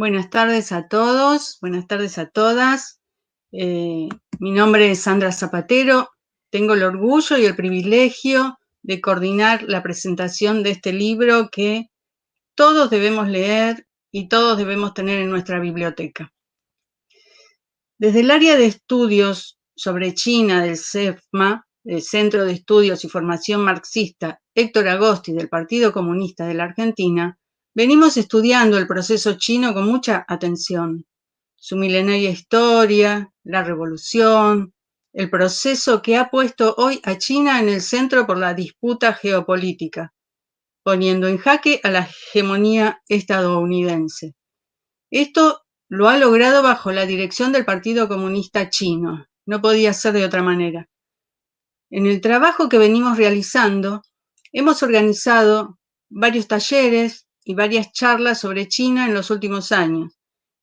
Buenas tardes a todos, buenas tardes a todas. Mi nombre es Sandra Zapatero. Tengo el orgullo y el privilegio de coordinar la presentación de este libro que todos debemos leer y todos debemos tener en nuestra biblioteca. Desde el área de estudios sobre China del CEFMA, el Centro de Estudios y Formación Marxista Héctor Agosti del Partido Comunista de la Argentina, venimos estudiando el proceso chino con mucha atención, su milenaria historia, la revolución, el proceso que ha puesto hoy a China en el centro por la disputa geopolítica, poniendo en jaque a la hegemonía estadounidense. Esto lo ha logrado bajo la dirección del Partido Comunista Chino. No podía ser de otra manera. En el trabajo que venimos realizando, hemos organizado varios talleres y varias charlas sobre China en los últimos años.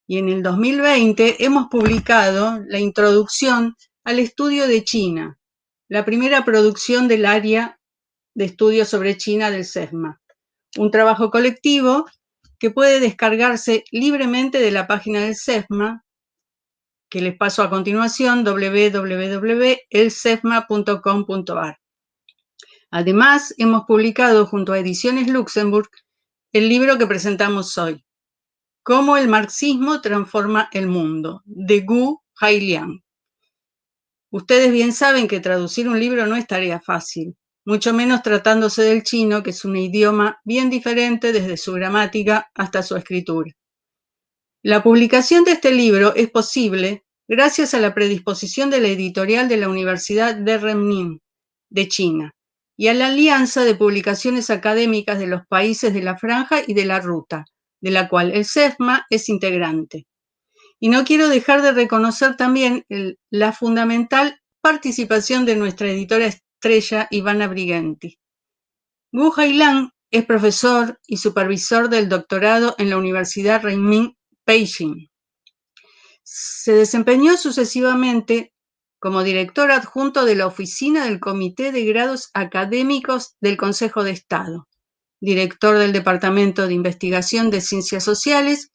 Y en el 2020 hemos publicado la introducción al estudio de China, la primera producción del área de estudios sobre China del CEFMA. Un trabajo colectivo que puede descargarse libremente de la página del CEFMA, que les paso a continuación, www.elcefma.com.ar. Además, hemos publicado junto a Ediciones Luxemburg el libro que presentamos hoy, Cómo el marxismo transforma el mundo, de Gu Hailiang. Ustedes bien saben que traducir un libro no es tarea fácil, mucho menos tratándose del chino, que es un idioma bien diferente desde su gramática hasta su escritura. La publicación de este libro es posible gracias a la predisposición de la editorial de la Universidad de Renmin, de China, y a la Alianza de Publicaciones Académicas de los Países de la Franja y de la Ruta, de la cual el CEFMA es integrante. Y no quiero dejar de reconocer también la fundamental participación de nuestra editora estrella, Ivana Briganti. Gu Hailiang es profesor y supervisor del doctorado en la Universidad Renmin Beijing. Se desempeñó sucesivamente como director adjunto de la oficina del Comité de Grados Académicos del Consejo de Estado, director del Departamento de Investigación de Ciencias Sociales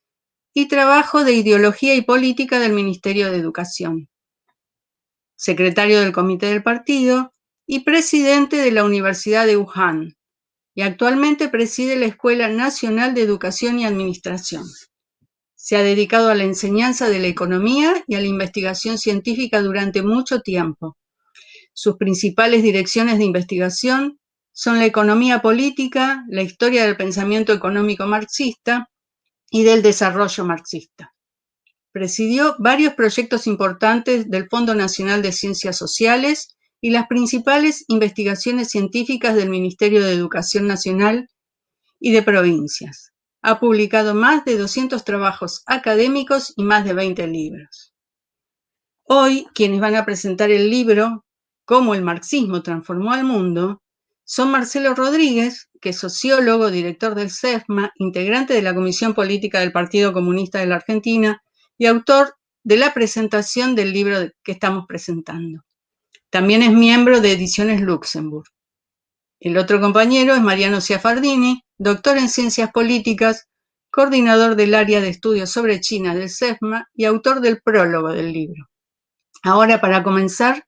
y Trabajo de Ideología y Política del Ministerio de Educación, secretario del Comité del Partido y presidente de la Universidad de Wuhan, y actualmente preside la Escuela Nacional de Educación y Administración. Se ha dedicado a la enseñanza de la economía y a la investigación científica durante mucho tiempo. Sus principales direcciones de investigación son la economía política, la historia del pensamiento económico marxista y del desarrollo marxista. Presidió varios proyectos importantes del Fondo Nacional de Ciencias Sociales y las principales investigaciones científicas del Ministerio de Educación Nacional y de provincias. Ha publicado más de 200 trabajos académicos y más de 20 libros. Hoy, quienes van a presentar el libro Cómo el marxismo transformó al mundo, son Marcelo Rodríguez, que es sociólogo, director del CEFMA, integrante de la Comisión Política del Partido Comunista de la Argentina y autor de la presentación del libro que estamos presentando. También es miembro de Ediciones Luxemburg. El otro compañero es Mariano Ciafardini, doctor en Ciencias Políticas, coordinador del área de estudios sobre China del CEFMA y autor del prólogo del libro. Ahora, para comenzar,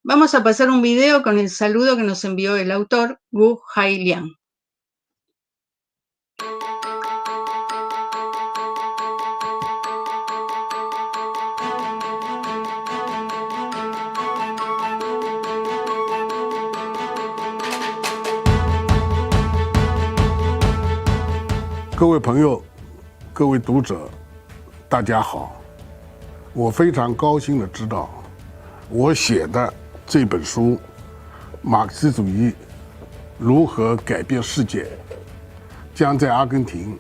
vamos a pasar un video con el saludo que nos envió el autor, Gu Hailiang. 各位朋友，各位读者，大家好！我非常高兴的知道，我写的这本书《马克思主义如何改变世界》将在阿根廷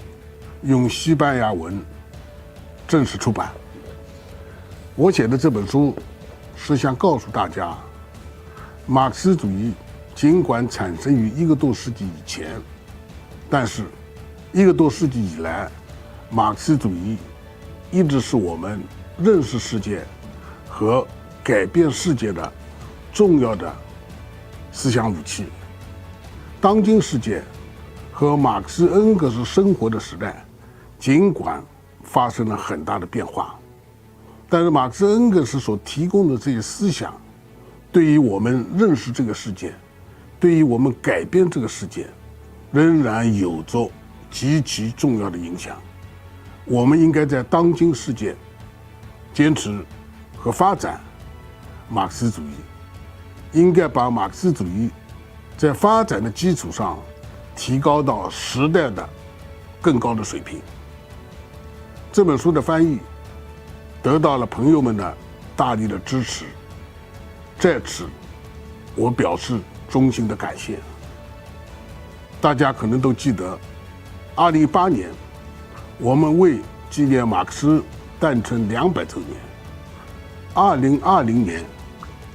用西班牙文正式出版。我写的这本书是想告诉大家，马克思主义尽管产生于1个多世纪以前，但是1个多世纪以来，马克思主义一直是我们认识世界和改变世界的重要的思想武器。当今世界和马克思恩格斯生活的时代尽管发生了很大的变化。但是马克思恩格斯所提供的这些思想，对于我们认识这个世界，对于我们改变这个世界，仍然有着极其重要的影响。我们应该在当今世界坚持和发展马克思主义，应该把马克思主义在发展的基础上提高到时代的更高的水平。这本书的翻译得到了朋友们的大力的支持，在此我表示衷心的感谢。大家可能都记得2018年我们为纪念马克思诞辰200周年，2020年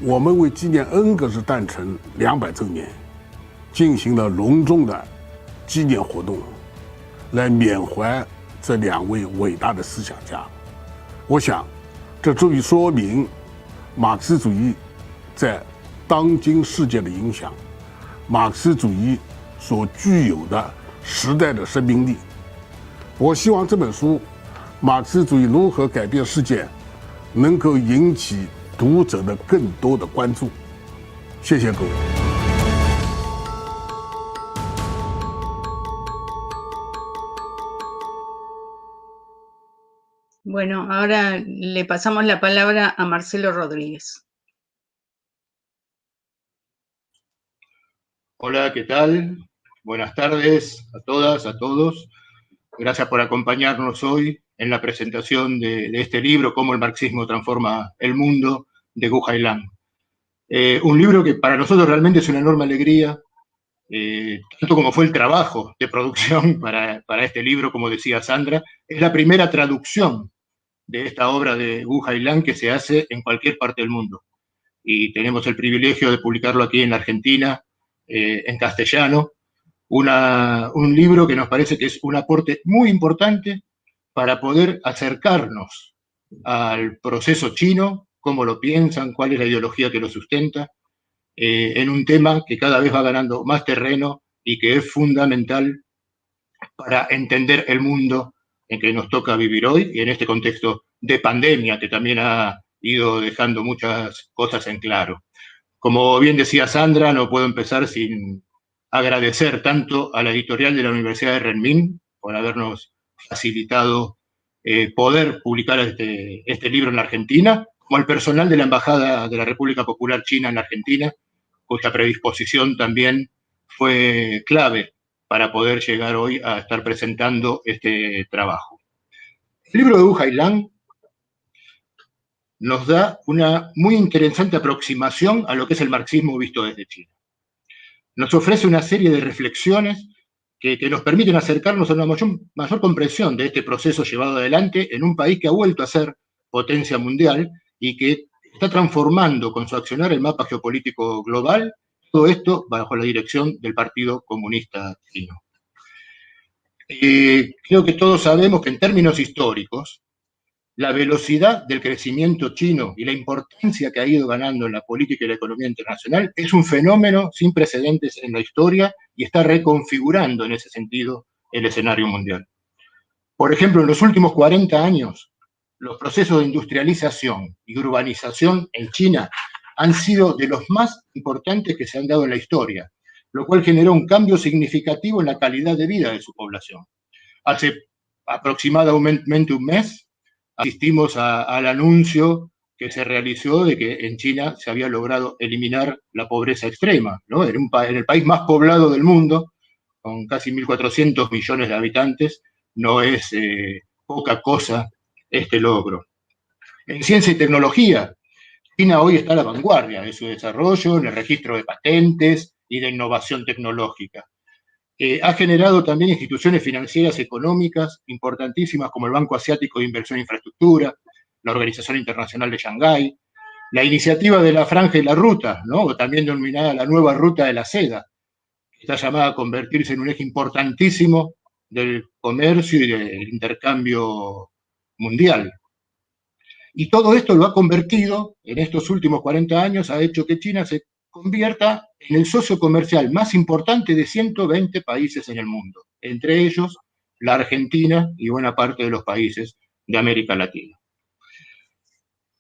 我们为纪念恩格斯诞辰200周年进行了隆重的纪念活动，来缅怀这2位伟大的思想家。我想这足以说明马克思主义在当今世界的影响，马克思主义所具有的时代的生命力。我希望这本书《马克思主义如何改变世界》能够引起读者的更多的关注。谢谢各位。Bueno, ahora le pasamos la palabra a Marcelo Rodríguez. Hola, ¿qué tal? Buenas tardes a todas, a todos. Gracias por acompañarnos hoy en la presentación de este libro, Cómo el marxismo transforma el mundo, de Gu Hailan. Un libro que para nosotros realmente es una enorme alegría, tanto como fue el trabajo de producción para este libro, como decía Sandra. Es la primera traducción de esta obra de Gu Hailan que se hace en cualquier parte del mundo. Y tenemos el privilegio de publicarlo aquí en la Argentina, en castellano. Un libro que nos parece que es un aporte muy importante para poder acercarnos al proceso chino, cómo lo piensan, cuál es la ideología que lo sustenta, en un tema que cada vez va ganando más terreno y que es fundamental para entender el mundo en que nos toca vivir hoy y en este contexto de pandemia que también ha ido dejando muchas cosas en claro. Como bien decía Sandra, no puedo empezar sin agradecer tanto a la editorial de la Universidad de Renmin por habernos facilitado poder publicar este libro en la Argentina, como al personal de la Embajada de la República Popular China en la Argentina, cuya predisposición también fue clave para poder llegar hoy a estar presentando este trabajo. El libro de Gu Hailan nos da una muy interesante aproximación a lo que es el marxismo visto desde China. Nos ofrece una serie de reflexiones que nos permiten acercarnos a una mayor comprensión de este proceso llevado adelante en un país que ha vuelto a ser potencia mundial y que está transformando con su accionar el mapa geopolítico global, todo esto bajo la dirección del Partido Comunista Chino. Creo que todos sabemos que en términos históricos, la velocidad del crecimiento chino y la importancia que ha ido ganando en la política y la economía internacional es un fenómeno sin precedentes en la historia y está reconfigurando en ese sentido el escenario mundial. Por ejemplo, en los últimos 40 años, los procesos de industrialización y urbanización en China han sido de los más importantes que se han dado en la historia, lo cual generó un cambio significativo en la calidad de vida de su población. Hace aproximadamente un mes, asistimos al anuncio que se realizó de que en China se había logrado eliminar la pobreza extrema, ¿no? En el país más poblado del mundo, con casi 1.400 millones de habitantes, no es poca cosa este logro. En ciencia y tecnología, China hoy está a la vanguardia de su desarrollo, en el registro de patentes y de innovación tecnológica. Ha generado también instituciones financieras económicas importantísimas como el Banco Asiático de Inversión e Infraestructura, la Organización Internacional de Shanghái, la iniciativa de la Franja y la Ruta, ¿no? O también denominada la Nueva Ruta de la Seda, que está llamada a convertirse en un eje importantísimo del comercio y del intercambio mundial. Y todo esto lo ha convertido, en estos últimos 40 años, ha hecho que China se convierta en el socio comercial más importante de 120 países en el mundo, entre ellos la Argentina y buena parte de los países de América Latina.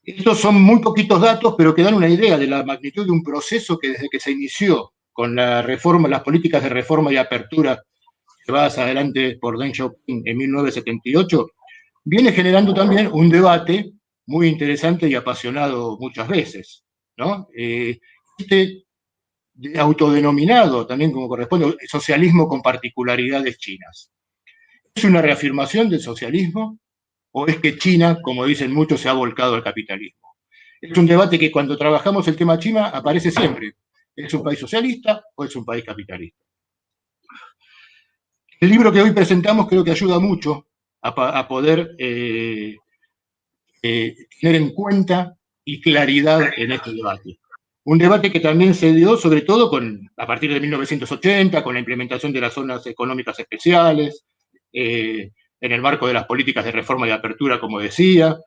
Estos son muy poquitos datos, pero que dan una idea de la magnitud de un proceso que desde que se inició con la reforma, las políticas de reforma y apertura llevadas adelante por Deng Xiaoping en 1978, viene generando también un debate muy interesante y apasionado muchas veces, ¿no? Este autodenominado, también como corresponde, socialismo con particularidades chinas. ¿Es una reafirmación del socialismo o es que China, como dicen muchos, se ha volcado al capitalismo? Es un debate que cuando trabajamos el tema China aparece siempre. ¿Es un país socialista o es un país capitalista? El libro que hoy presentamos creo que ayuda mucho a poder tener en cuenta y claridad en este debate. Un debate que también se dio sobre todo a partir de 1980, con la implementación de las zonas económicas especiales, en el marco de las políticas de reforma y apertura, como decía,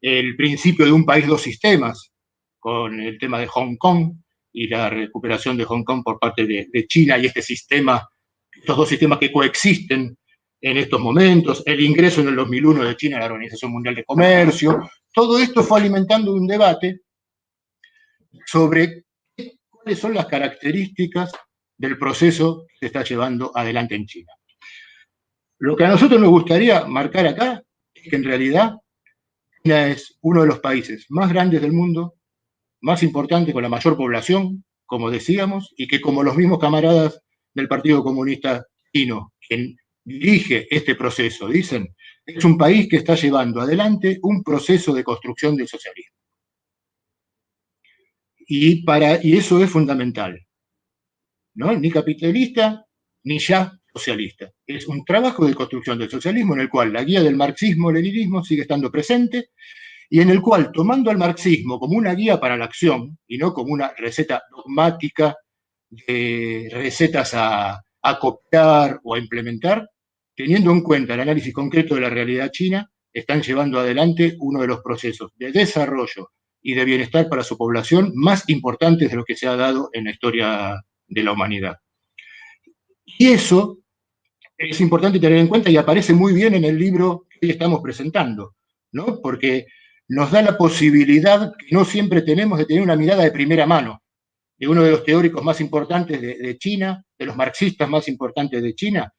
el principio de un país, dos sistemas, con el tema de Hong Kong y la recuperación de Hong Kong por parte de China y estos dos sistemas que coexisten en estos momentos, el ingreso en el 2001 de China a la Organización Mundial de Comercio. Todo esto fue alimentando un debate sobre cuáles son las características del proceso que se está llevando adelante en China. Lo que a nosotros nos gustaría marcar acá es que en realidad China es uno de los países más grandes del mundo, más importante, con la mayor población, como decíamos, y que como los mismos camaradas del Partido Comunista Chino, quien dirige este proceso, dicen, es un país que está llevando adelante un proceso de construcción del socialismo. Y eso es fundamental, ¿no? Ni capitalista, ni ya socialista. Es un trabajo de construcción del socialismo en el cual la guía del marxismo-leninismo sigue estando presente y en el cual, tomando al marxismo como una guía para la acción y no como una receta dogmática de recetas a copiar o a implementar, teniendo en cuenta el análisis concreto de la realidad china, están llevando adelante uno de los procesos de desarrollo y de bienestar para su población más importantes de lo que se ha dado en la historia de la humanidad. Y eso es importante tener en cuenta y aparece muy bien en el libro que hoy estamos presentando, ¿no? Porque nos da la posibilidad que no siempre tenemos de tener una mirada de primera mano de uno de los teóricos más importantes de China, de los marxistas más importantes de China,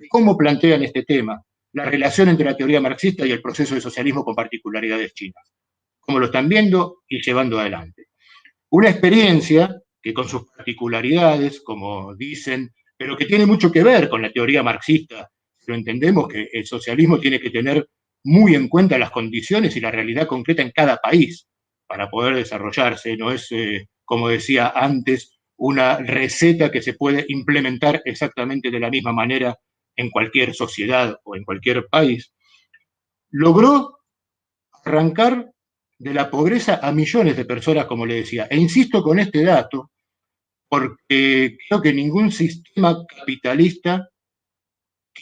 cómo plantean este tema, la relación entre la teoría marxista y el proceso de socialismo con particularidades chinas, cómo lo están viendo y llevando adelante. Una experiencia que con sus particularidades, como dicen, pero que tiene mucho que ver con la teoría marxista, lo entendemos que el socialismo tiene que tener muy en cuenta las condiciones y la realidad concreta en cada país para poder desarrollarse, no es, como decía antes, una receta que se puede implementar exactamente de la misma manera en cualquier sociedad o en cualquier país. Logró arrancar de la pobreza a millones de personas, como le decía. E insisto con este dato, porque creo que ningún sistema capitalista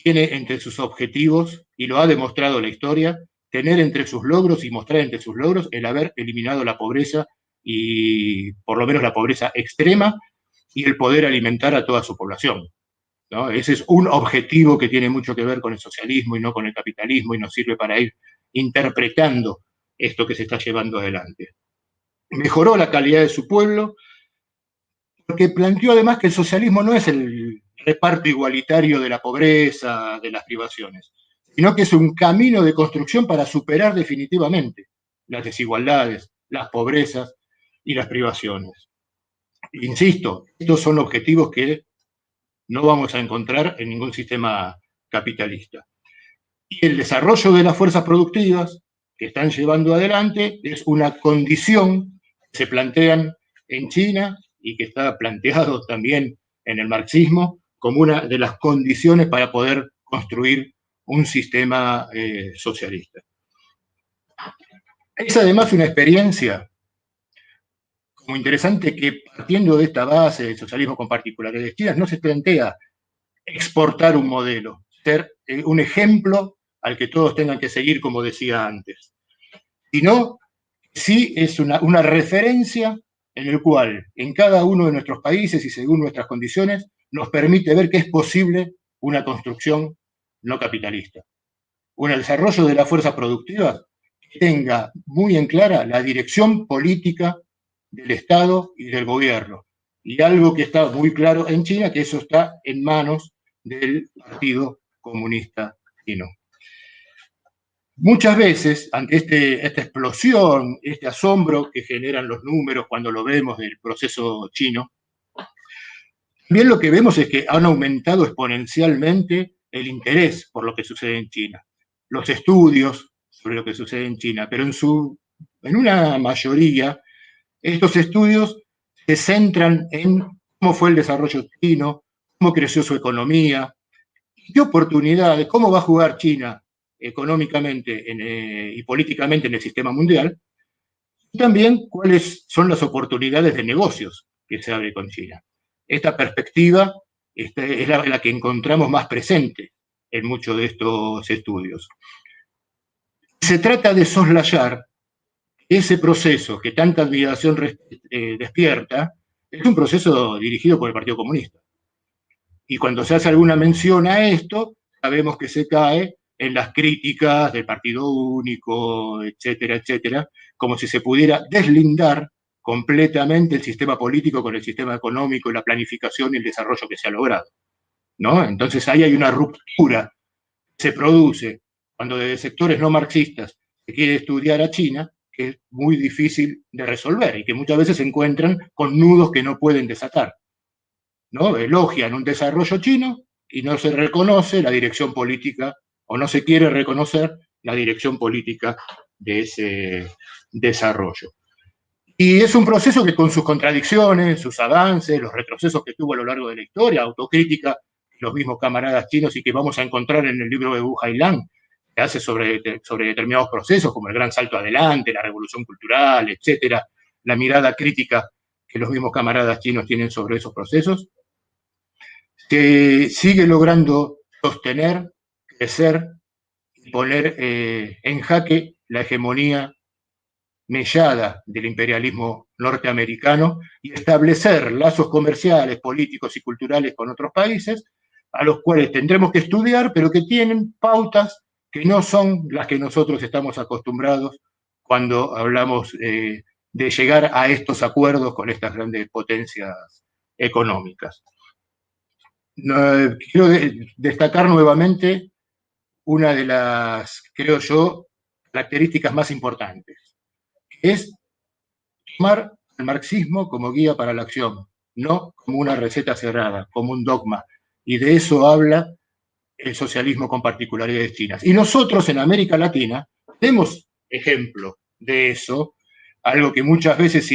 tiene entre sus objetivos, y lo ha demostrado la historia, tener entre sus logros y mostrar entre sus logros el haber eliminado la pobreza y por lo menos la pobreza extrema y el poder alimentar a toda su población, ¿no? Ese es un objetivo que tiene mucho que ver con el socialismo y no con el capitalismo y nos sirve para ir interpretando esto que se está llevando adelante. Mejoró la calidad de su pueblo porque planteó además que el socialismo no es el reparto igualitario de la pobreza, de las privaciones, sino que es un camino de construcción para superar definitivamente las desigualdades, las pobrezas y las privaciones. Insisto, estos son objetivos que no vamos a encontrar en ningún sistema capitalista. Y el desarrollo de las fuerzas productivas que están llevando adelante es una condición que se plantean en China y que está planteado también en el marxismo como una de las condiciones para poder construir un sistema socialista. Es además una experiencia como interesante que partiendo de esta base del socialismo con particularidades chinas no se plantea exportar un modelo, ser un ejemplo al que todos tengan que seguir, como decía antes, sino sí es una referencia en el cual en cada uno de nuestros países y según nuestras condiciones nos permite ver que es posible una construcción no capitalista. el desarrollo de las fuerzas productivas que tenga muy en clara la dirección política del Estado y del gobierno. Y algo que está muy claro en China, que eso está en manos del Partido Comunista Chino. Muchas veces, ante esta explosión, este asombro que generan los números cuando lo vemos del proceso chino, también lo que vemos es que han aumentado exponencialmente el interés por lo que sucede en China, los estudios sobre lo que sucede en China, pero en una mayoría estos estudios se centran en cómo fue el desarrollo chino, cómo creció su economía, qué oportunidades, cómo va a jugar China económicamente y políticamente en el sistema mundial, y también cuáles son las oportunidades de negocios que se abre con China. Esta perspectiva es la que encontramos más presente en muchos de estos estudios. Se trata de soslayar ese proceso que tanta admiración despierta, es un proceso dirigido por el Partido Comunista. Y cuando se hace alguna mención a esto, sabemos que se cae en las críticas del partido único, etcétera, etcétera, como si se pudiera deslindar completamente el sistema político con el sistema económico, la planificación y el desarrollo que se ha logrado, ¿no? Entonces ahí hay una ruptura que se produce cuando desde sectores no marxistas se quiere estudiar a China, que es muy difícil de resolver y que muchas veces se encuentran con nudos que no pueden desatar, ¿no? Elogian un desarrollo chino y no se reconoce la dirección política, o no se quiere reconocer la dirección política de ese desarrollo. Y es un proceso que con sus contradicciones, sus avances, los retrocesos que tuvo a lo largo de la historia, autocrítica, los mismos camaradas chinos y que vamos a encontrar en el libro de Wu Hailan, que hace sobre determinados procesos como el gran salto adelante, la revolución cultural, etcétera, la mirada crítica que los mismos camaradas chinos tienen sobre esos procesos, que sigue logrando sostener, crecer y poner en jaque la hegemonía mellada del imperialismo norteamericano y establecer lazos comerciales, políticos y culturales con otros países, a los cuales tendremos que estudiar, pero que tienen pautas que no son las que nosotros estamos acostumbrados cuando hablamos de llegar a estos acuerdos con estas grandes potencias económicas. Quiero destacar nuevamente una de las, creo yo, características más importantes, que es tomar el marxismo como guía para la acción, no como una receta cerrada, como un dogma. Y de eso habla el socialismo con particularidades chinas. Y nosotros en América Latina tenemos ejemplo de eso, algo que muchas veces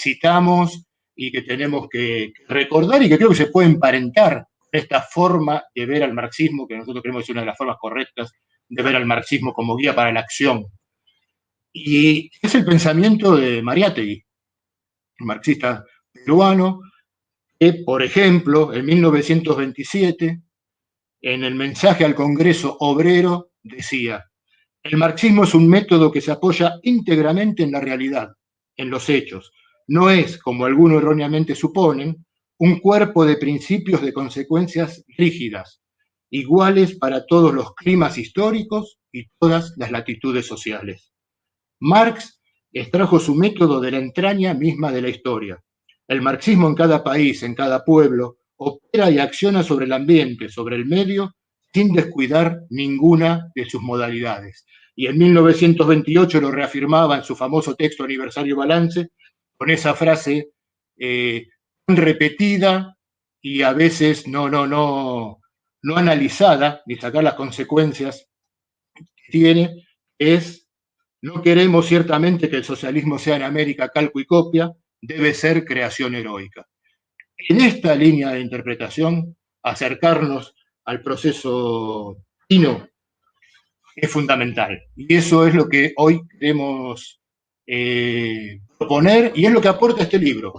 citamos y que tenemos que recordar y que creo que se puede emparentar esta forma de ver al marxismo, que nosotros creemos que es una de las formas correctas de ver al marxismo como guía para la acción. Y es el pensamiento de Mariátegui, un marxista peruano, que, por ejemplo, en 1927, en el mensaje al Congreso Obrero, decía: el marxismo es un método que se apoya íntegramente en la realidad, en los hechos. No es, como algunos erróneamente suponen, un cuerpo de principios de consecuencias rígidas, iguales para todos los climas históricos y todas las latitudes sociales. Marx extrajo su método de la entraña misma de la historia. El marxismo en cada país, en cada pueblo, opera y acciona sobre el ambiente, sobre el medio, sin descuidar ninguna de sus modalidades. Y en 1928 lo reafirmaba en su famoso texto Aniversario Balance, con esa frase repetida y a veces no analizada, ni sacar las consecuencias que tiene, es: no queremos ciertamente que el socialismo sea en América calco y copia, debe ser creación heroica. En esta línea de interpretación, acercarnos al proceso chino es fundamental. Y eso es lo que hoy queremos proponer y es lo que aporta este libro.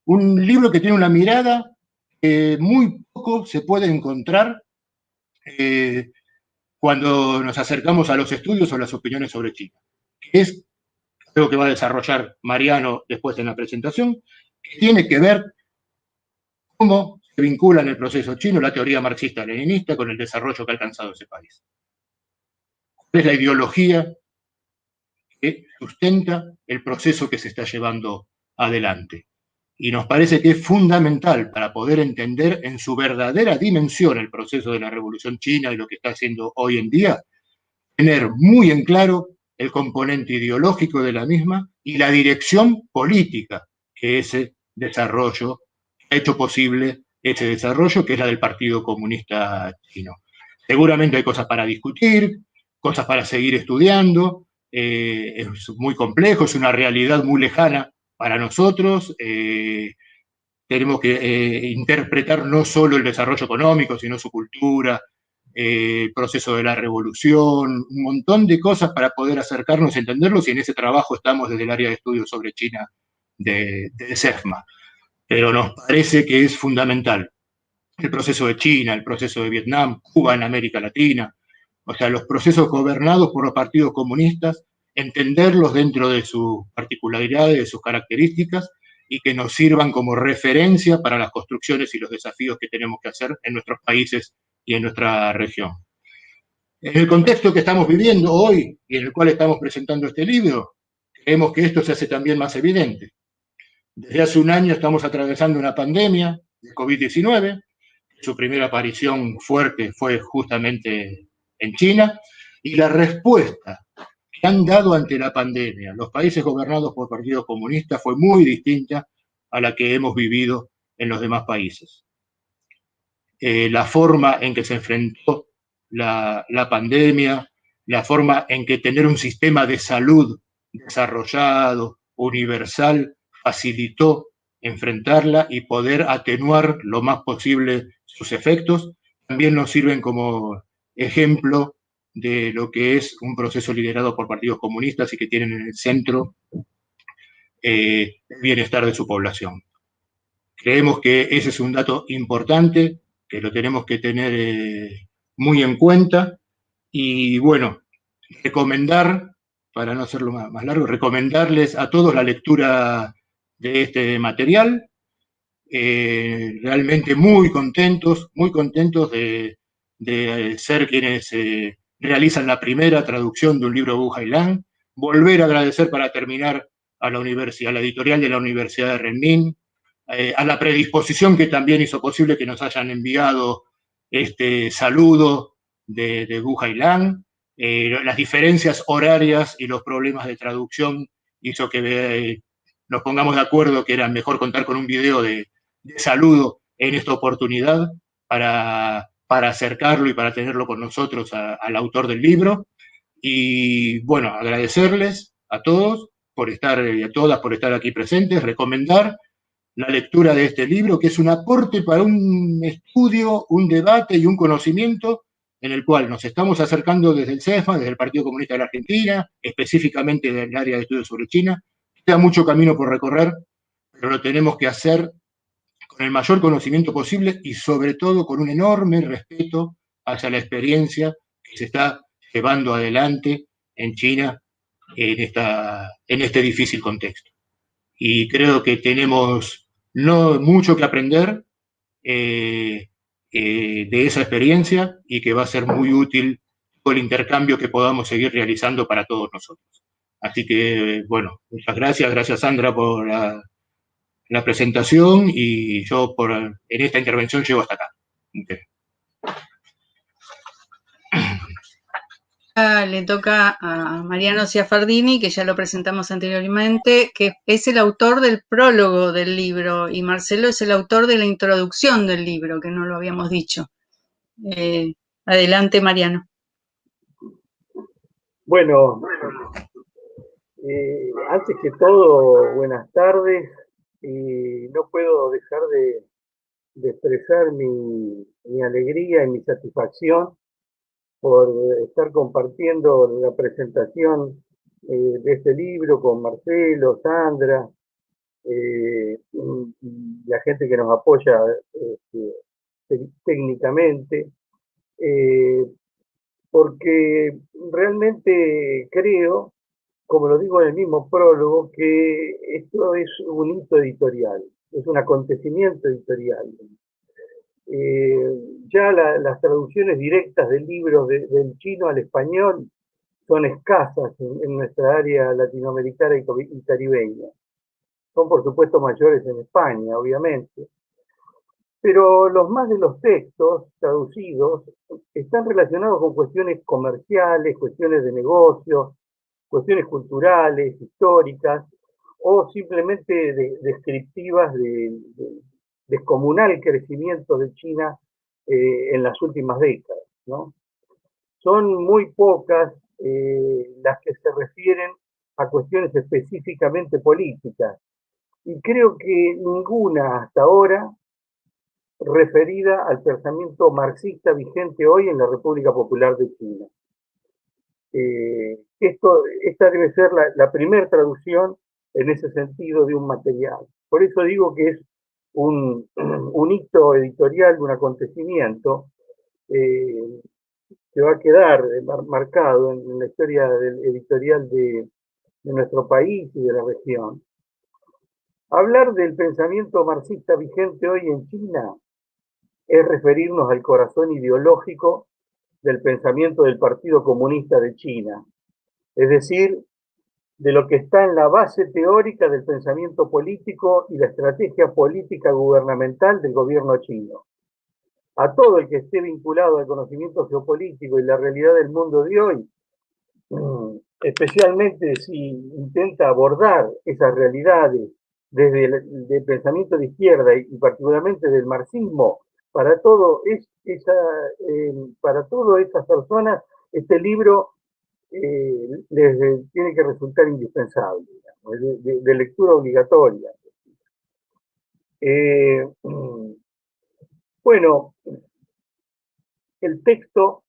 Un libro que tiene una mirada que muy poco se puede encontrar cuando nos acercamos a los estudios o las opiniones sobre China. Es algo que va a desarrollar Mariano después en la presentación, que tiene que ver cómo se vincula en el proceso chino la teoría marxista-leninista con el desarrollo que ha alcanzado ese país. es la ideología que sustenta el proceso que se está llevando adelante. Y nos parece que es fundamental para poder entender en su verdadera dimensión el proceso de la Revolución China y lo que está haciendo hoy en día, tener muy en claro el componente ideológico de la misma y la dirección política que ese desarrollo ha hecho posible, ese desarrollo que es la del Partido Comunista Chino. Seguramente hay cosas para discutir, cosas para seguir estudiando, es muy complejo, es una realidad muy lejana para nosotros. Tenemos que interpretar no solo el desarrollo económico, sino su cultura, el proceso de la revolución, un montón de cosas para poder acercarnos y entenderlos, y en ese trabajo estamos desde el área de estudios sobre China de CEFMA. Pero nos parece que es fundamental el proceso de China, el proceso de Vietnam, Cuba en América Latina, o sea, los procesos gobernados por los partidos comunistas, entenderlos dentro de sus particularidades, de sus características, y que nos sirvan como referencia para las construcciones y los desafíos que tenemos que hacer en nuestros países y en nuestra región. En el contexto que estamos viviendo hoy y en el cual estamos presentando este libro, creemos que esto se hace también más evidente. Desde hace un año estamos atravesando una pandemia de COVID-19. Su primera aparición fuerte fue justamente en China, y la respuesta que han dado ante la pandemia los países gobernados por partidos comunistas fue muy distinta a la que hemos vivido en los demás países. La forma en que se enfrentó la pandemia, la forma en que tener un sistema de salud desarrollado, universal, facilitó enfrentarla y poder atenuar lo más posible sus efectos, también nos sirven como ejemplo de lo que es un proceso liderado por partidos comunistas y que tienen en el centro el bienestar de su población. Creemos que ese es un dato importante, que lo tenemos que tener muy en cuenta, y bueno, recomendar, para no hacerlo más largo, recomendarles a todos la lectura de este material. Realmente muy contentos de ser quienes realizan la primera traducción de un libro de Wu Hailan. Volver a agradecer para terminar a la universidad, a la editorial de la Universidad de Renmin, a la predisposición que también hizo posible que nos hayan enviado este saludo de Wu Hailan. Las diferencias horarias y los problemas de traducción hizo que nos pongamos de acuerdo que era mejor contar con un video de saludo en esta oportunidad para acercarlo y para tenerlo con nosotros al autor del libro. Y bueno, agradecerles a todos por estar, y a todas por estar aquí presentes, recomendar la lectura de este libro, que es un aporte para un estudio, un debate y un conocimiento en el cual nos estamos acercando desde el CEFMA, desde el Partido Comunista de la Argentina, específicamente del área de estudios sobre China. Queda mucho camino por recorrer, pero lo tenemos que hacer con el mayor conocimiento posible y sobre todo con un enorme respeto hacia la experiencia que se está llevando adelante en China en este difícil contexto. Y creo que tenemos mucho que aprender de esa experiencia, y que va a ser muy útil con el intercambio que podamos seguir realizando para todos nosotros. Así que, bueno, muchas gracias. Gracias, Sandra, por la presentación, y yo en esta intervención llego hasta acá. Okay. Le toca a Mariano Ciafardini, que ya lo presentamos anteriormente, que es el autor del prólogo del libro, y Marcelo es el autor de la introducción del libro, que no lo habíamos dicho. Adelante, Mariano. Bueno, antes que todo, buenas tardes, y no puedo dejar de expresar mi alegría y mi satisfacción por estar compartiendo la presentación de este libro con Marcelo, Sandra, y la gente que nos apoya técnicamente, porque realmente creo, como lo digo en el mismo prólogo, que esto es un hito editorial, es un acontecimiento editorial. Ya las traducciones directas del libro del chino al español son escasas en nuestra área latinoamericana y caribeña. Son, por supuesto, mayores en España, obviamente. Pero los más de los textos traducidos están relacionados con cuestiones comerciales, cuestiones de negocios, cuestiones culturales, históricas, o simplemente descriptivas del descomunal crecimiento de China en las últimas décadas, ¿no? Son muy pocas las que se refieren a cuestiones específicamente políticas, y creo que ninguna hasta ahora referida al pensamiento marxista vigente hoy en la República Popular de China. Esta debe ser la primera traducción en ese sentido de un material. Por eso digo que es un hito editorial, un acontecimiento que va a quedar marcado en la historia del editorial de nuestro país y de la región. Hablar del pensamiento marxista vigente hoy en China es referirnos al corazón ideológico del pensamiento del Partido Comunista de China, es decir, de lo que está en la base teórica del pensamiento político y la estrategia política gubernamental del gobierno chino. A todo el que esté vinculado al conocimiento geopolítico y la realidad del mundo de hoy, especialmente si intenta abordar esas realidades desde el pensamiento de izquierda y particularmente del marxismo, para todas esas personas este libro les tiene que resultar indispensable, digamos, de lectura obligatoria. Bueno, el texto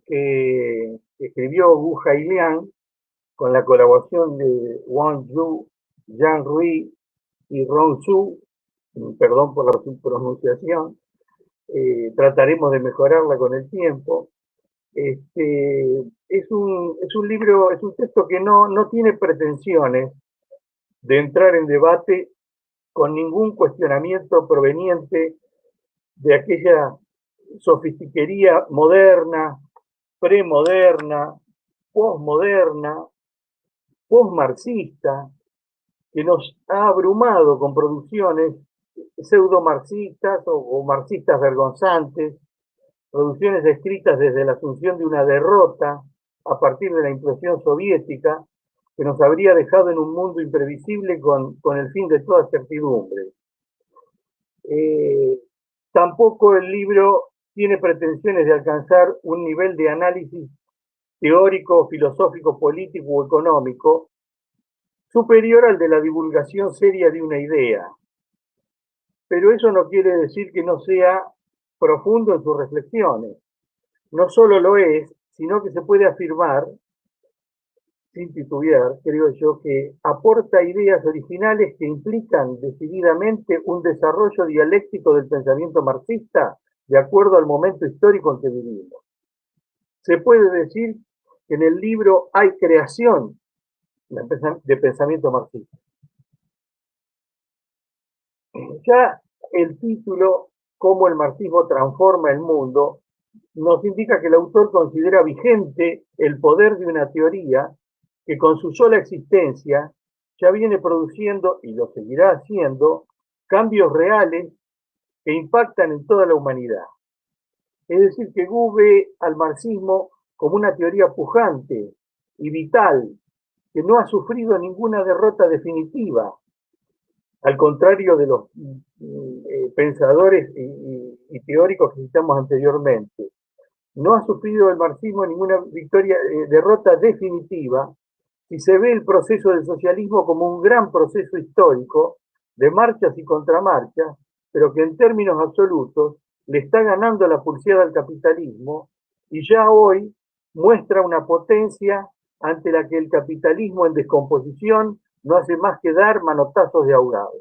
que escribió Wu Hailiang con la colaboración de Wang Yu, Yang Rui y Ron Su, perdón por la pronunciación, trataremos de mejorarla con el tiempo. Es un libro, es un texto que no tiene pretensiones de entrar en debate con ningún cuestionamiento proveniente de aquella sofistiquería moderna, premoderna, posmoderna, posmarxista, que nos ha abrumado con producciones pseudo-marxistas o marxistas vergonzantes, producciones escritas desde la asunción de una derrota a partir de la implosión soviética, que nos habría dejado en un mundo imprevisible con el fin de toda certidumbre. Tampoco el libro tiene pretensiones de alcanzar un nivel de análisis teórico, filosófico, político o económico superior al de la divulgación seria de una idea. Pero eso no quiere decir que no sea profundo en sus reflexiones. No solo lo es, sino que se puede afirmar, sin titubear, creo yo, que aporta ideas originales que implican decididamente un desarrollo dialéctico del pensamiento marxista de acuerdo al momento histórico en que vivimos. Se puede decir que en el libro hay creación de pensamiento marxista. Ya el título, Cómo el marxismo transforma el mundo, nos indica que el autor considera vigente el poder de una teoría que con su sola existencia ya viene produciendo, y lo seguirá haciendo, cambios reales que impactan en toda la humanidad. Es decir, que Wu ve al marxismo como una teoría pujante y vital, que no ha sufrido ninguna derrota definitiva, al contrario de los pensadores y teóricos que citamos anteriormente. No ha sufrido el marxismo ninguna derrota definitiva, si se ve el proceso del socialismo como un gran proceso histórico de marchas y contramarchas, pero que en términos absolutos le está ganando la pulseada al capitalismo y ya hoy muestra una potencia ante la que el capitalismo en descomposición no hace más que dar manotazos de ahogado.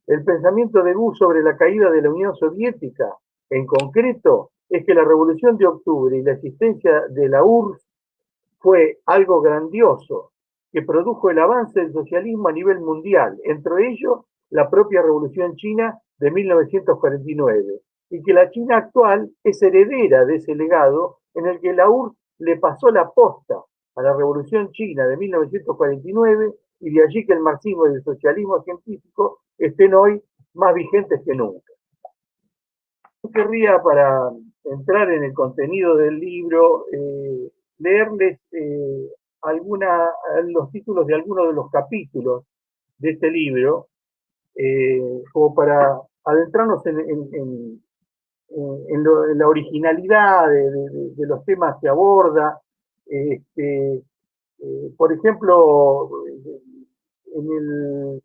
El pensamiento de Wu sobre la caída de la Unión Soviética, en concreto, es que la Revolución de Octubre y la existencia de la URSS fue algo grandioso que produjo el avance del socialismo a nivel mundial, entre ellos la propia Revolución China de 1949, y que la China actual es heredera de ese legado en el que la URSS le pasó la posta a la Revolución China de 1949, y de allí que el marxismo y el socialismo científico estén hoy más vigentes que nunca. Yo querría, para entrar en el contenido del libro, leerles los títulos de algunos de los capítulos de este libro, como para adentrarnos en la originalidad de los temas que aborda. Por ejemplo, en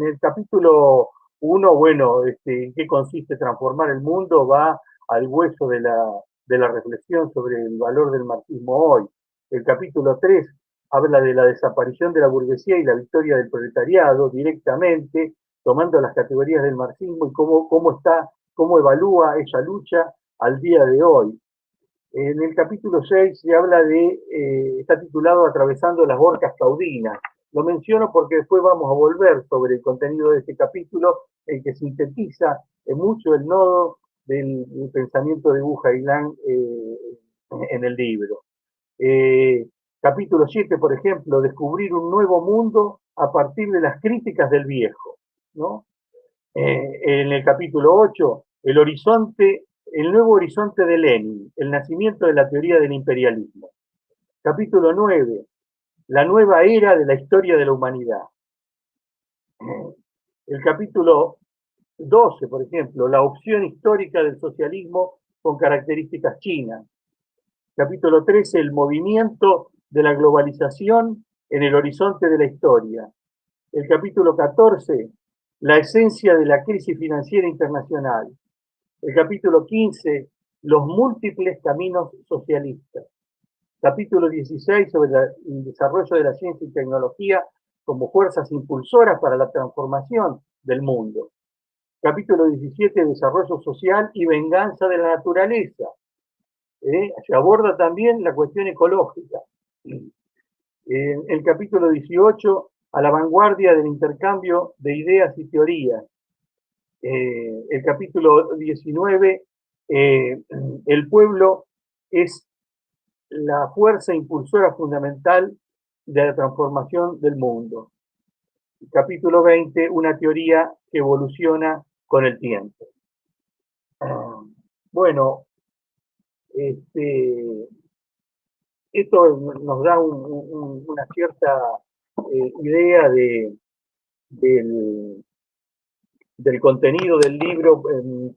el capítulo 1, bueno, ¿en qué consiste transformar el mundo? Va al hueso de la reflexión sobre el valor del marxismo hoy. El capítulo 3 habla de la desaparición de la burguesía y la victoria del proletariado directamente, tomando las categorías del marxismo y cómo evalúa esa lucha al día de hoy. En el capítulo 6 se habla está titulado Atravesando las Borcas Caudinas. Lo menciono porque después vamos a volver sobre el contenido de este capítulo, el que sintetiza mucho el nodo del pensamiento de Wu Hailán en el libro. Capítulo 7, por ejemplo, descubrir un nuevo mundo a partir de las críticas del viejo, ¿no? En el capítulo 8, el nuevo horizonte de Lenin, el nacimiento de la teoría del imperialismo. Capítulo 9, la nueva era de la historia de la humanidad. El capítulo 12, por ejemplo, la opción histórica del socialismo con características chinas. Capítulo 13, el movimiento de la globalización en el horizonte de la historia. El capítulo 14, la esencia de la crisis financiera internacional. El capítulo 15, los múltiples caminos socialistas. Capítulo 16, sobre el desarrollo de la ciencia y tecnología como fuerzas impulsoras para la transformación del mundo. Capítulo 17, desarrollo social y venganza de la naturaleza. Se aborda también la cuestión ecológica. El capítulo 18, a la vanguardia del intercambio de ideas y teorías. El capítulo 19, el pueblo es la fuerza impulsora fundamental de la transformación del mundo. El capítulo 20, una teoría que evoluciona con el tiempo. Bueno, esto nos da una cierta idea del contenido del libro,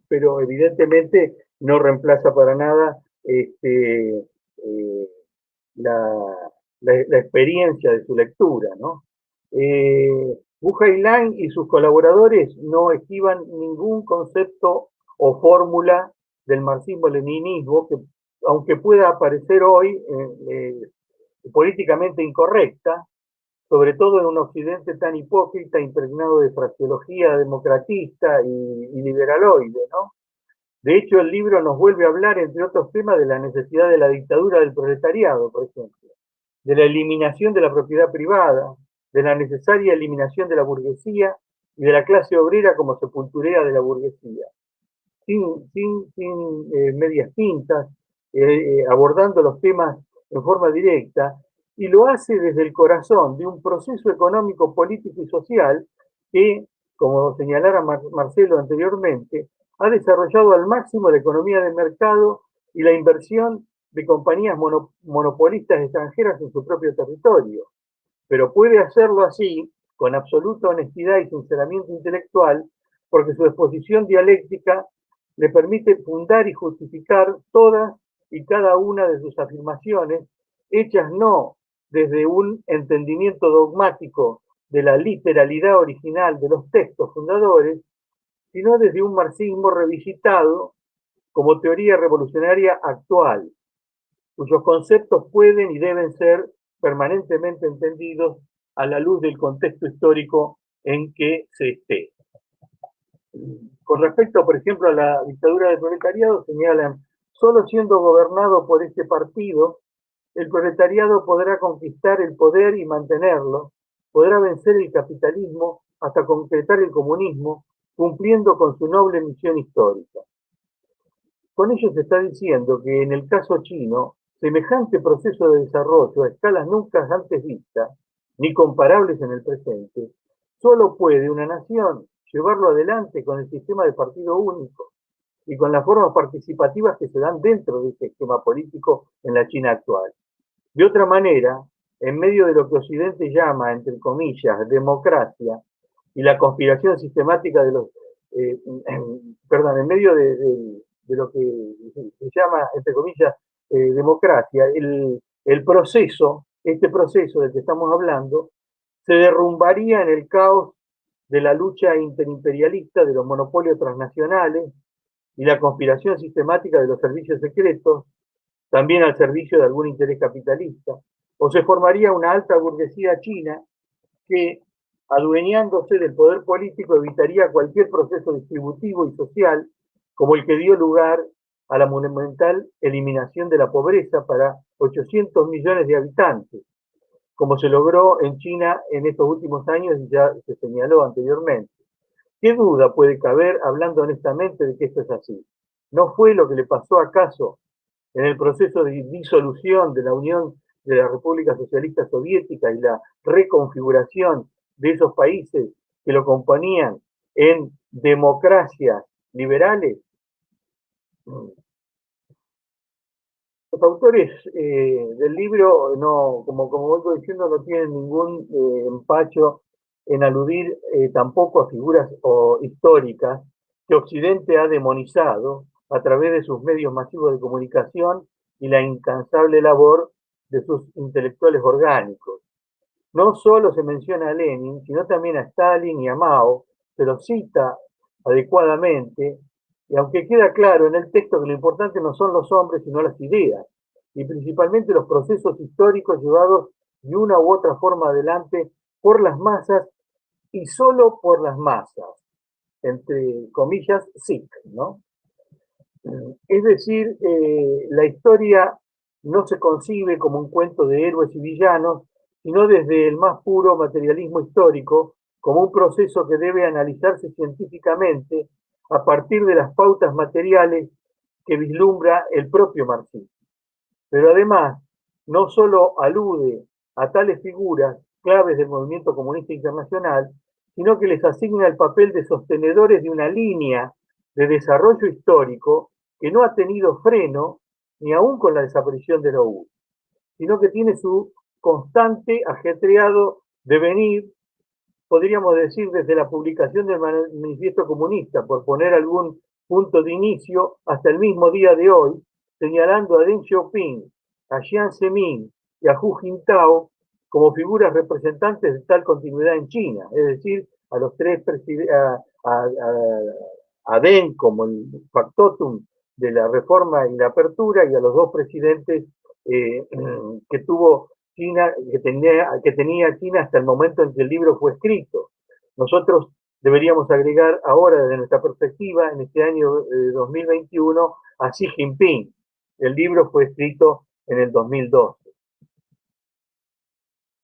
pero evidentemente no reemplaza para nada la experiencia de su lectura, ¿no? Wu Hailán y sus colaboradores no esquivan ningún concepto o fórmula del marxismo-leninismo que, aunque pueda parecer hoy políticamente incorrecta, sobre todo en un occidente tan hipócrita, impregnado de fraseología democratista y liberaloide, ¿no? De hecho, el libro nos vuelve a hablar, entre otros temas, de la necesidad de la dictadura del proletariado, por ejemplo, de la eliminación de la propiedad privada, de la necesaria eliminación de la burguesía y de la clase obrera como sepulturera de la burguesía, sin medias tintas, abordando los temas en forma directa, y lo hace desde el corazón de un proceso económico, político y social que, como señalara Marcelo anteriormente, ha desarrollado al máximo la economía de mercado y la inversión de compañías monopolistas extranjeras en su propio territorio. Pero puede hacerlo así, con absoluta honestidad y sinceramiento intelectual, porque su exposición dialéctica le permite fundar y justificar todas y cada una de sus afirmaciones, hechas no desde un entendimiento dogmático de la literalidad original de los textos fundadores, sino desde un marxismo revisitado como teoría revolucionaria actual, cuyos conceptos pueden y deben ser permanentemente entendidos a la luz del contexto histórico en que se esté. Con respecto, por ejemplo, a la dictadura del proletariado, señalan, solo siendo gobernado por este partido, el proletariado podrá conquistar el poder y mantenerlo, podrá vencer el capitalismo hasta concretar el comunismo, cumpliendo con su noble misión histórica. Con ello se está diciendo que en el caso chino, Semejante proceso de desarrollo a escalas nunca antes vistas, ni comparables en el presente, solo puede una nación llevarlo adelante con el sistema de partido único y con las formas participativas que se dan dentro de ese esquema político en la China actual. De otra manera, en medio de lo que Occidente llama, entre comillas, democracia y la conspiración sistemática de los, en medio de lo que se llama, entre comillas, democracia, el proceso, este proceso del que estamos hablando, se derrumbaría en el caos de la lucha interimperialista de los monopolios transnacionales y la conspiración sistemática de los servicios secretos, también al servicio de algún interés capitalista, o se formaría una alta burguesía china que, adueñándose del poder político, evitaría cualquier proceso distributivo y social como el que dio lugar a la monumental eliminación de la pobreza para 800 millones de habitantes, como se logró en China en estos últimos años y ya se señaló anteriormente. ¿Qué duda puede caber, hablando honestamente, de que esto es así? ¿No fue lo que le pasó acaso en el proceso de disolución de la Unión de las Repúblicas Socialistas Soviéticas y la reconfiguración de esos países que lo componían en democracias liberales? Los autores del libro, no, como voy diciendo, no tienen ningún empacho en aludir tampoco a figuras históricas que Occidente ha demonizado a través de sus medios masivos de comunicación y la incansable labor de sus intelectuales orgánicos. No solo se menciona a Lenin, sino también a Stalin y a Mao, se los cita adecuadamente, y aunque queda claro en el texto que lo importante no son los hombres, sino las ideas, y principalmente los procesos históricos llevados de una u otra forma adelante por las masas y solo por las masas, entre comillas, SIC, ¿no? Es decir, la historia no se concibe como un cuento de héroes y villanos, sino desde el más puro materialismo histórico, como un proceso que debe analizarse científicamente a partir de las pautas materiales que vislumbra el propio marxismo. Pero además, no solo alude a tales figuras claves del movimiento comunista internacional, sino que les asigna el papel de sostenedores de una línea de desarrollo histórico que no ha tenido freno ni aún con la desaparición de la U, sino que tiene su constante, ajetreado devenir, podríamos decir, desde la publicación del Manifiesto Comunista, por poner algún punto de inicio, hasta el mismo día de hoy, señalando a Deng Xiaoping, a Jiang Zemin y a Hu Jintao como figuras representantes de tal continuidad en China, es decir, a los tres a Deng como el factotum de la reforma y la apertura, y a los dos presidentes que tuvo China, que tenía China hasta el momento en que el libro fue escrito. Nosotros deberíamos agregar ahora, desde nuestra perspectiva, en este año 2021, a Xi Jinping. El libro fue escrito en el 2012.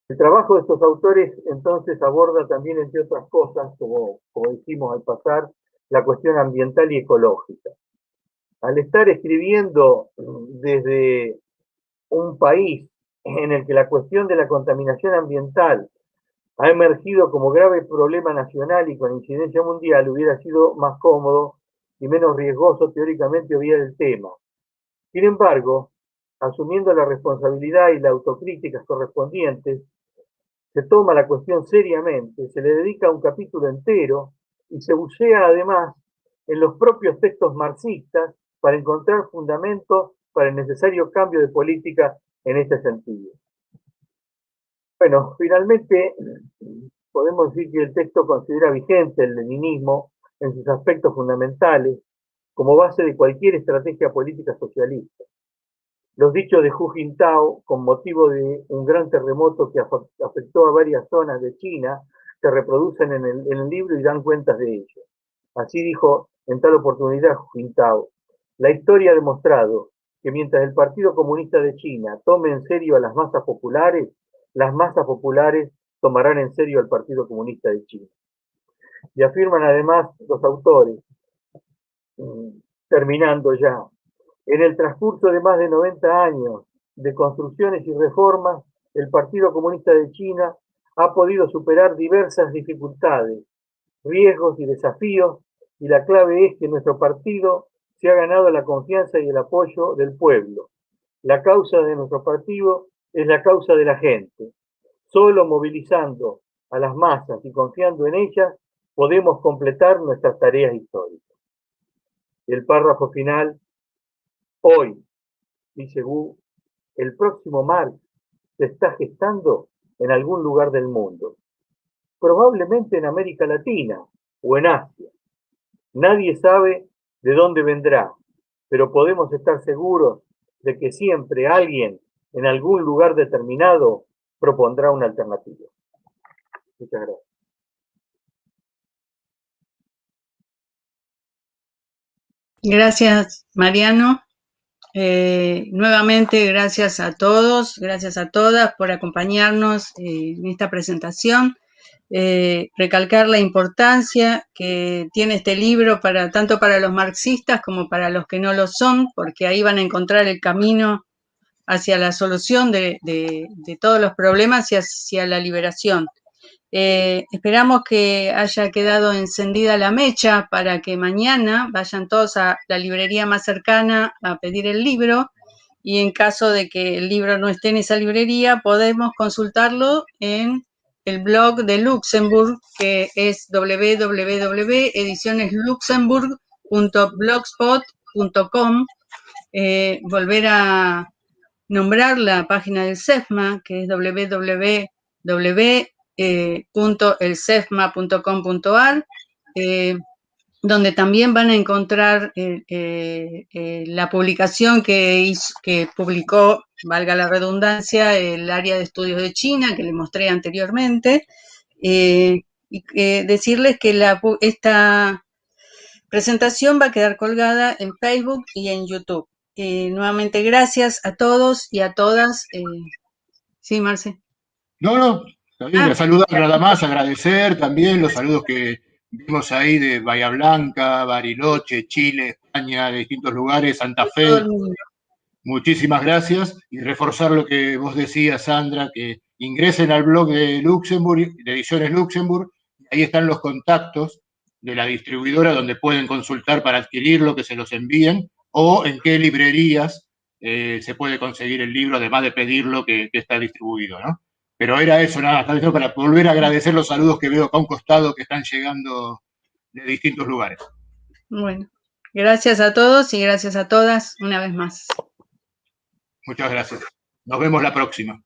El trabajo de estos autores entonces aborda también, entre otras cosas, como dijimos al pasar, la cuestión ambiental y ecológica. Al estar escribiendo desde un país en el que la cuestión de la contaminación ambiental ha emergido como grave problema nacional y con incidencia mundial, hubiera sido más cómodo y menos riesgoso teóricamente obviar el tema. Sin embargo, asumiendo la responsabilidad y la autocrítica correspondientes, se toma la cuestión seriamente, se le dedica un capítulo entero y se bucea además en los propios textos marxistas para encontrar fundamentos para el necesario cambio de política en este sentido. Bueno, finalmente podemos decir que el texto considera vigente el leninismo en sus aspectos fundamentales como base de cualquier estrategia política socialista. Los dichos de Hu Jintao, con motivo de un gran terremoto que afectó a varias zonas de China, se reproducen en el libro y dan cuentas de ello. Así dijo en tal oportunidad Hu Jintao: la historia ha demostrado que mientras el Partido Comunista de China tome en serio a las masas populares tomarán en serio al Partido Comunista de China. Y afirman además los autores, terminando ya: en el transcurso de más de 90 años de construcciones y reformas, el Partido Comunista de China ha podido superar diversas dificultades, riesgos y desafíos, y la clave es que nuestro partido se ha ganado la confianza y el apoyo del pueblo. La causa de nuestro partido es la causa de la gente. Solo movilizando a las masas y confiando en ellas podemos completar nuestras tareas históricas. Y el párrafo final, hoy, dice Wu, el próximo Marx se está gestando en algún lugar del mundo, probablemente en América Latina o en Asia. Nadie sabe de dónde vendrá, pero podemos estar seguros de que siempre alguien en algún lugar determinado propondrá una alternativa. Muchas gracias. Gracias, Mariano. Nuevamente, gracias a todos, gracias a todas por acompañarnos en esta presentación. Recalcar la importancia que tiene este libro tanto para los marxistas como para los que no lo son, porque ahí van a encontrar el camino hacia la solución de todos los problemas y hacia la liberación. Esperamos que haya quedado encendida la mecha para que mañana vayan todos a la librería más cercana a pedir el libro, y en caso de que el libro no esté en esa librería, podemos consultarlo en el blog de Luxemburg, que es www.edicionesluxemburg.blogspot.com. Volver a nombrar la página del CEFMA, que es www.elsefma.com.ar, donde también van a encontrar la publicación que publicó, valga la redundancia, el área de estudios de China, que les mostré anteriormente, y decirles que esta presentación va a quedar colgada en Facebook y en YouTube. Nuevamente, gracias a todos y a todas. Sí, Marce. No, está bien, saludar nada más, agradecer también los saludos que vimos ahí de Bahía Blanca, Bariloche, Chile, España, de distintos lugares, Santa Fe. Muchísimas gracias, y reforzar lo que vos decías, Sandra, que ingresen al blog de Luxemburg, de Ediciones Luxemburg, ahí están los contactos de la distribuidora donde pueden consultar para adquirirlo, que se los envíen, o en qué librerías se puede conseguir el libro, además de pedirlo que está distribuido, ¿no? Pero era eso, nada, para volver a agradecer los saludos que veo acá a un costado que están llegando de distintos lugares. Bueno, gracias a todos y gracias a todas una vez más. Muchas gracias. Nos vemos la próxima.